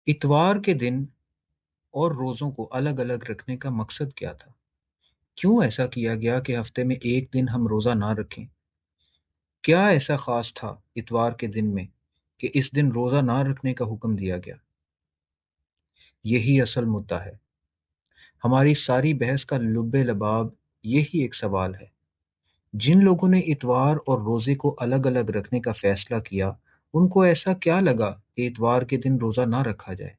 اتوار کے دن اور روزوں کو الگ الگ رکھنے کا مقصد کیا تھا؟ کیوں ایسا کیا گیا کہ ہفتے میں ایک دن ہم روزہ نہ رکھیں؟ کیا ایسا خاص تھا اتوار کے دن میں کہ اس دن روزہ نہ رکھنے کا حکم دیا گیا؟ یہی اصل مدعا ہے۔ ہماری ساری بحث کا لب لباب یہی ایک سوال ہے۔ جن لوگوں نے اتوار اور روزے کو الگ الگ رکھنے کا فیصلہ کیا، ان کو ایسا کیا لگا کہ اتوار کے دن روزہ نہ رکھا جائے؟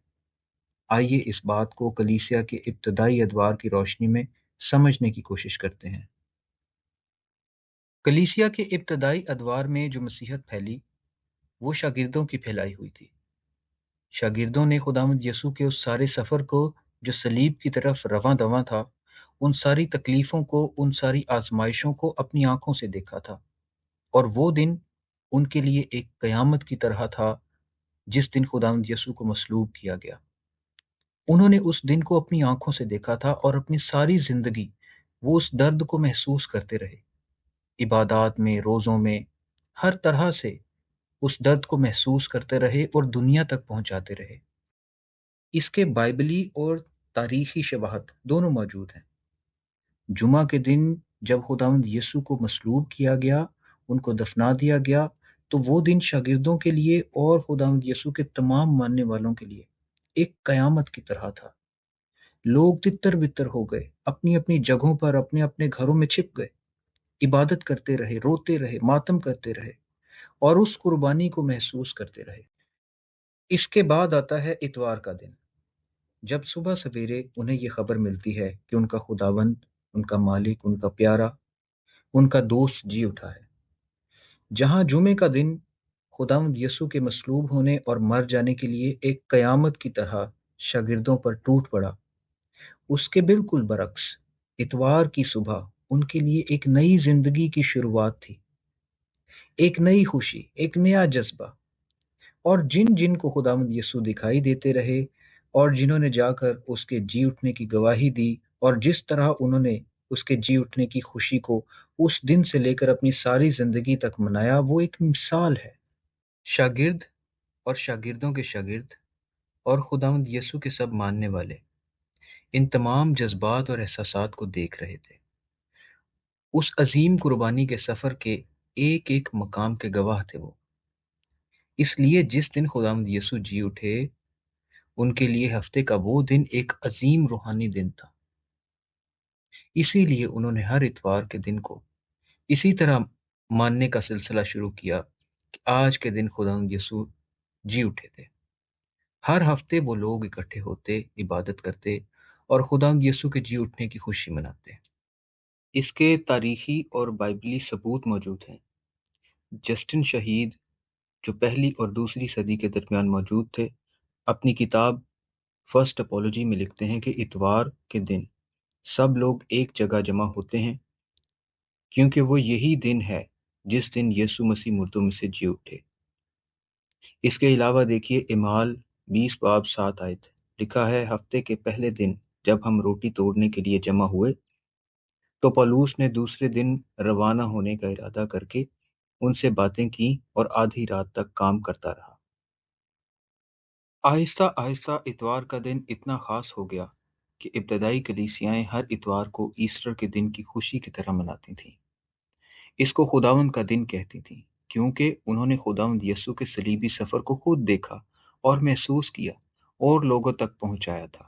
آئیے اس بات کو کلیسیا کے ابتدائی ادوار کی روشنی میں سمجھنے کی کوشش کرتے ہیں۔ کلیسیا کے ابتدائی ادوار میں جو مسیحت پھیلی، وہ شاگردوں کی پھیلائی ہوئی تھی۔ شاگردوں نے خداوند یسوع کے اس سارے سفر کو جو صلیب کی طرف رواں دواں تھا، ان ساری تکلیفوں کو، ان ساری آزمائشوں کو اپنی آنکھوں سے دیکھا تھا، اور وہ دن ان کے لیے ایک قیامت کی طرح تھا جس دن خداوند یسوع کو مصلوب کیا گیا۔ انہوں نے اس دن کو اپنی آنکھوں سے دیکھا تھا، اور اپنی ساری زندگی وہ اس درد کو محسوس کرتے رہے۔ عبادات میں، روزوں میں، ہر طرح سے اس درد کو محسوس کرتے رہے اور دنیا تک پہنچاتے رہے۔ اس کے بائبلی اور تاریخی شواہد دونوں موجود ہیں۔ جمعہ کے دن جب خداوند یسوع کو مصلوب کیا گیا، ان کو دفنا دیا گیا، تو وہ دن شاگردوں کے لیے اور خداوند یسوع کے تمام ماننے والوں کے لیے ایک قیامت کی طرح تھا۔ لوگ تتر بتر ہو گئے، اپنی اپنی جگہوں پر اپنے اپنے گھروں میں چھپ گئے، عبادت کرتے رہے، روتے رہے، ماتم کرتے رہے، اور اس قربانی کو محسوس کرتے رہے۔ اس کے بعد آتا ہے اتوار کا دن، جب صبح سویرے انہیں یہ خبر ملتی ہے کہ ان کا خداوند، ان کا مالک، ان کا پیارا، ان کا دوست جی اٹھا ہے۔ جہاں جمعے کا دن خداوند یسوع کے مصلوب ہونے اور مر جانے کے لیے ایک قیامت کی طرح شاگردوں پر ٹوٹ پڑا، اس کے بالکل برعکس اتوار کی صبح ان کے لیے ایک نئی زندگی کی شروعات تھی، ایک نئی خوشی، ایک نیا جذبہ۔ اور جن جن کو خداوند یسوع دکھائی دیتے رہے، اور جنہوں نے جا کر اس کے جی اٹھنے کی گواہی دی، اور جس طرح انہوں نے اس کے جی اٹھنے کی خوشی کو اس دن سے لے کر اپنی ساری زندگی تک منایا، وہ ایک مثال ہے۔ شاگرد اور شاگردوں کے شاگرد اور خداوند یسوع کے سب ماننے والے ان تمام جذبات اور احساسات کو دیکھ رہے تھے۔ اس عظیم قربانی کے سفر کے ایک ایک مقام کے گواہ تھے وہ۔ اس لیے جس دن خداوند یسوع جی اٹھے، ان کے لیے ہفتے کا وہ دن ایک عظیم روحانی دن تھا۔ اسی لیے انہوں نے ہر اتوار کے دن کو اسی طرح ماننے کا سلسلہ شروع کیا کہ آج کے دن خداوند یسوع جی اٹھے تھے۔ ہر ہفتے وہ لوگ اکٹھے ہوتے، عبادت کرتے، اور خداوند یسوع کے جی اٹھنے کی خوشی مناتے۔ اس کے تاریخی اور بائبلی ثبوت موجود ہیں۔ جسٹن شہید، جو پہلی اور دوسری صدی کے درمیان موجود تھے، اپنی کتاب فرسٹ اپولوجی میں لکھتے ہیں کہ اتوار کے دن سب لوگ ایک جگہ جمع ہوتے ہیں، کیونکہ وہ یہی دن ہے جس دن یسوع مسیح مردوں میں سے جی اٹھے۔ اس کے علاوہ دیکھیے اعمال 20 باب 7 آیت، لکھا ہے ہفتے کے پہلے دن جب ہم روٹی توڑنے کے لیے جمع ہوئے تو پولوس نے دوسرے دن روانہ ہونے کا ارادہ کر کے ان سے باتیں کی اور آدھی رات تک کام کرتا رہا۔ آہستہ آہستہ اتوار کا دن اتنا خاص ہو گیا کہ ابتدائی کلیسیائیں ہر اتوار کو ایسٹر کے دن کی خوشی کی طرح مناتی تھیں۔ اس کو خداوند کا دن کہتی تھیں، کیونکہ انہوں نے خداوند یسوع کے صلیبی سفر کو خود دیکھا اور محسوس کیا اور لوگوں تک پہنچایا تھا۔